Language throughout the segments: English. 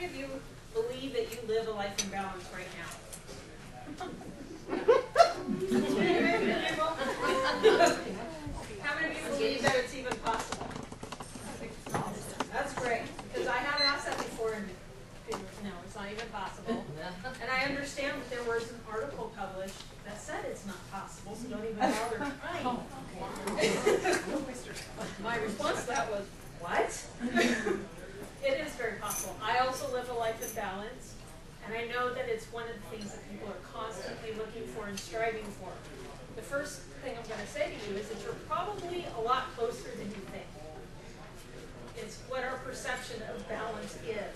many of you believe that you live a life in balance right now? How many of you believe that it's even possible? That's great, because I have asked that before, and no, it's not even possible. And I understand that there was an article published that said it's not possible, so don't even bother trying. My response to that was, what? It is very possible. I also live a life in balance, and I know that it's one of the things that people are constantly looking for and striving for. The first thing I'm going to say to you is that you're probably a lot closer than you think. It's what our perception of balance is.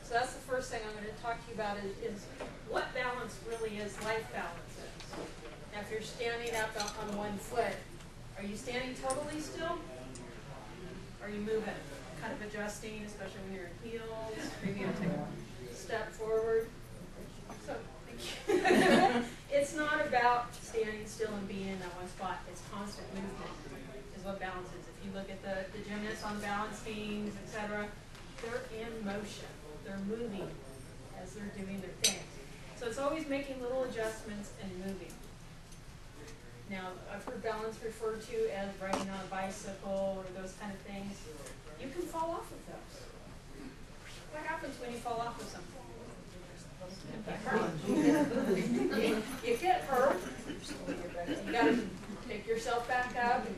So that's the first thing I'm going to talk to you about is what balance really is, life balance is. Now if you're standing up on one foot, are you standing totally still? Are you moving? Kind of adjusting, especially when you're in heels, maybe you take a step forward. So it's not about standing still and being in that one spot. It's constant movement is what balance is. If you look at the gymnasts on the balance beams, etc., they're in motion. They're moving as they're doing their thing. So it's always making little adjustments and moving. Now, I've heard balance referred to as riding on a bicycle or those kind of things. You can fall off of those. What happens when you fall off of something? You get hurt. You got to pick yourself back up and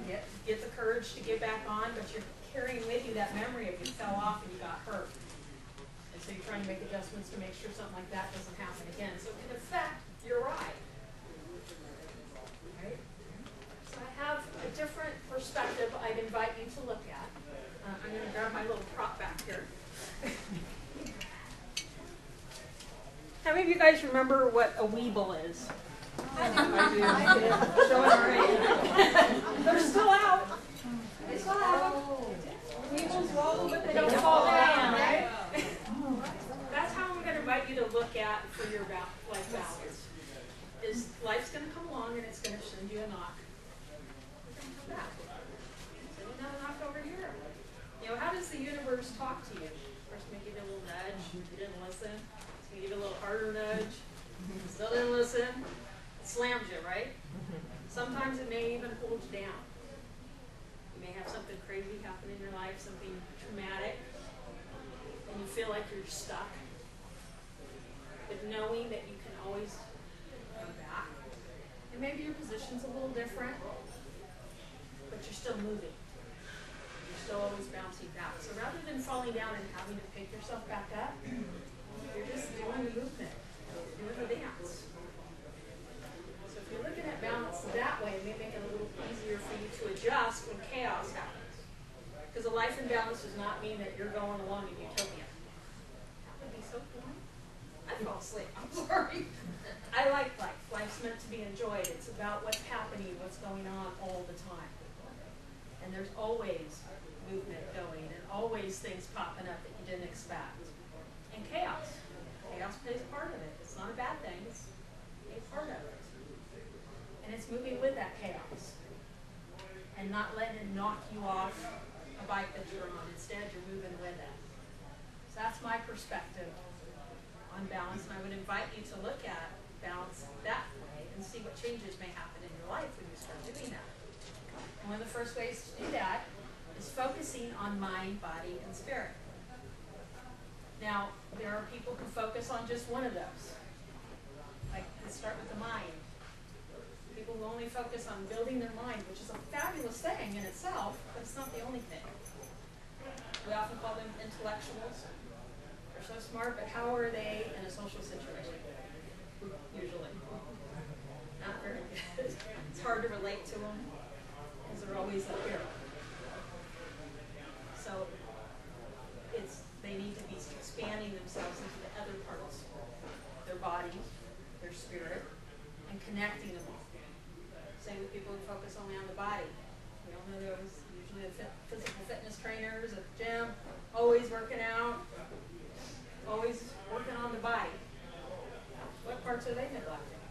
get the courage to get back on, but you're carrying with you that memory of you fell off and you got hurt. And so you're trying to make adjustments to make sure something like that doesn't happen again. So it can affect your ride. Right? So I have a different perspective I'd invite you to look at. I'm going to grab my little prop back here. How many of you guys remember what a weeble is? I do. Showing already. They're still out. They still have them. Weebles roll, but they don't fall down, right? That's how I'm going to invite you to look at for your life balance. Is life's going to come along and it's going to send you a knock. You're going to come back. Send you another knock over here. You know, how does the universe talk to you? First, make you a little nudge. You didn't listen. It's going to give you a little harder nudge. Still didn't listen. It slams you, right? Sometimes it may even hold you down. You may have something crazy happen in your life, something traumatic, and you feel like you're stuck. But knowing that you can always come back, and maybe your position's a little different, but you're still moving. You're still always bouncing back. So rather than falling down and having to pick yourself back up, you're just doing the movement, doing the dance. So if you're looking at balance that way, it may make it a little easier for you to adjust when chaos happens. Because a life in balance does not mean that you're going along in utopia. That would be so boring. I'd fall asleep. I'm sorry. I like life. Life's meant to be enjoyed. It's about what's happening, what's going on all the time. And there's always movement going and always things popping up that you didn't expect. And chaos. Chaos plays a part of it. It's not a bad thing. It's a part of it. And it's moving with that chaos. And not letting it knock you off a bike that you're on. Instead, you're moving with it. So that's my perspective on balance. And I would invite you to look at balance that way and see what changes may happen in your life when you start doing that. And one of the first ways to do that is focusing on mind, body, and spirit. Now, there are people who focus on just one of those. Like, let's start with the mind. People who only focus on building their mind, which is a fabulous thing in itself, but it's not the only thing. We often call them intellectuals. They're so smart, but how are they in a social situation? Usually. Not very good. It's hard to relate to them because they're always up here. So they need to be expanding themselves into the other parts, their body, their spirit, and connecting them all. Same with people who focus only on the body. We all know those usually the physical fitness trainers at the gym, always working out, always working on the body. What parts are they neglecting?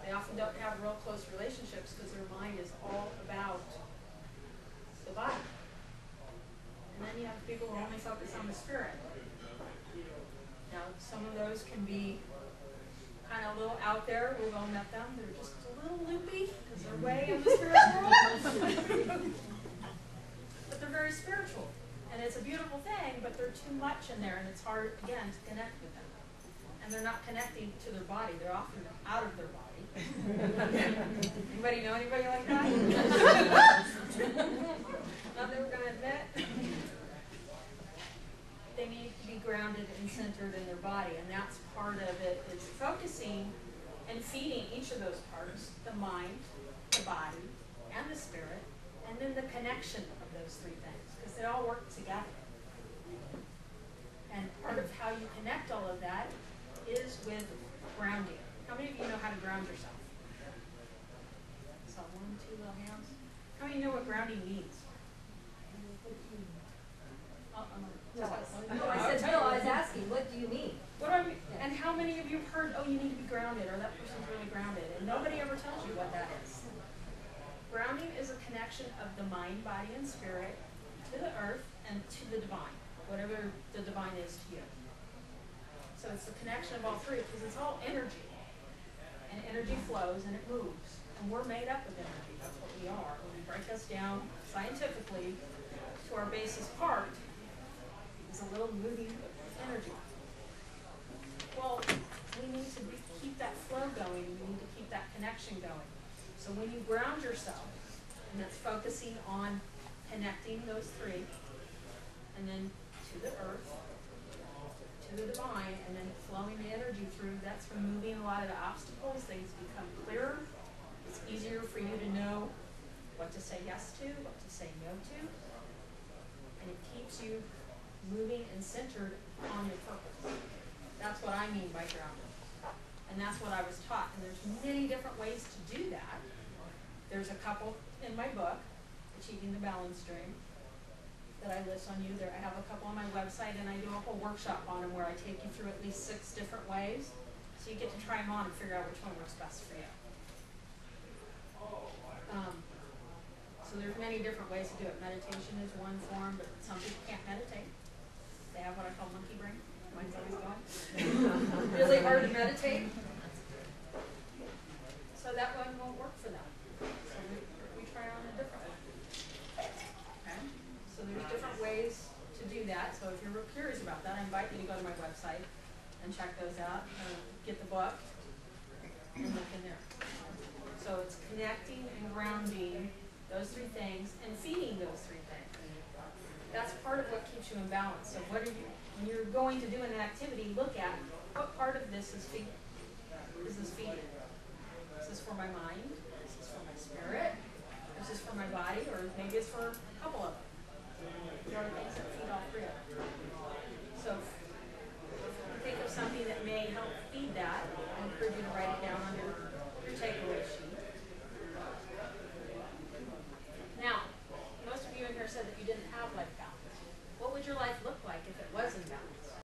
They often don't have real close relationships because their mind is all about the body. And then you have people who only focus on the spirit. Now, some of those can be kind of a little out there. We've all met them. They're just a little loopy because they're way in the spirit world. But they're very spiritual. And it's a beautiful thing, but they're too much in there, and it's hard, again, to connect with them. And they're not connecting to their body. They're often out of their body. Anybody know anybody like that? Not that we're going to admit. They need to be grounded and centered in their body, and that's part of it, is focusing and feeding each of those parts, the mind, the body, and the spirit, and then the connection of those three things, because they all work together. And part of how you connect all of that is with grounding. How many of you know how to ground yourself? So 1, 2 little hands. How many know what grounding means? No, I said no. I was asking, what do you mean? What do I mean? And how many of you have heard, oh, you need to be grounded, or that person's really grounded, and nobody ever tells you what that is. Grounding is a connection of the mind, body, and spirit to the earth and to the divine, whatever the divine is to you. So it's the connection of all three, because it's all energy. And energy flows and it moves. And we're made up of energy. That's what we are. When we break us down scientifically to our basest part, is a little moving energy. Well, we need to keep that flow going. We need to keep that connection going. So when you ground yourself, and that's focusing on connecting those three, and then to the earth, to the divine, and then flowing the energy through, that's removing a lot of the obstacles. Things become clearer. It's easier for you to know what to say yes to, what to say no to, and it keeps you moving and centered on your purpose. That's what I mean by grounding. And that's what I was taught. And there's many different ways to do that. There's a couple in my book, Achieving the Balance Dream, that I list on you. There, I have a couple on my website, and I do a whole workshop on them where I take you through at least 6 different ways. So you get to try them on and figure out which one works best for you. So there's many different ways to do it. Meditation is one form, but some people can't meditate. They have what I call monkey brain. Mine's always going. Really hard to meditate. So that one won't work for them. So we try on a different one. Okay? So there's different ways to do that. So if you're real curious about that, I invite you to go to my website and check those out. Get the book and look in there. So it's connecting and grounding those 3 things and feeding those 3 things. That's part of what keeps you in balance. So what are you, when you're going to do an activity, look at what part of this is feeding. Is this feeding? Is this for my mind? Is this for my spirit? Is this for my body? Or maybe it's for a couple of them. There are things that feed all 3 of them. So think of something that may help feed that. I encourage you to write it down on your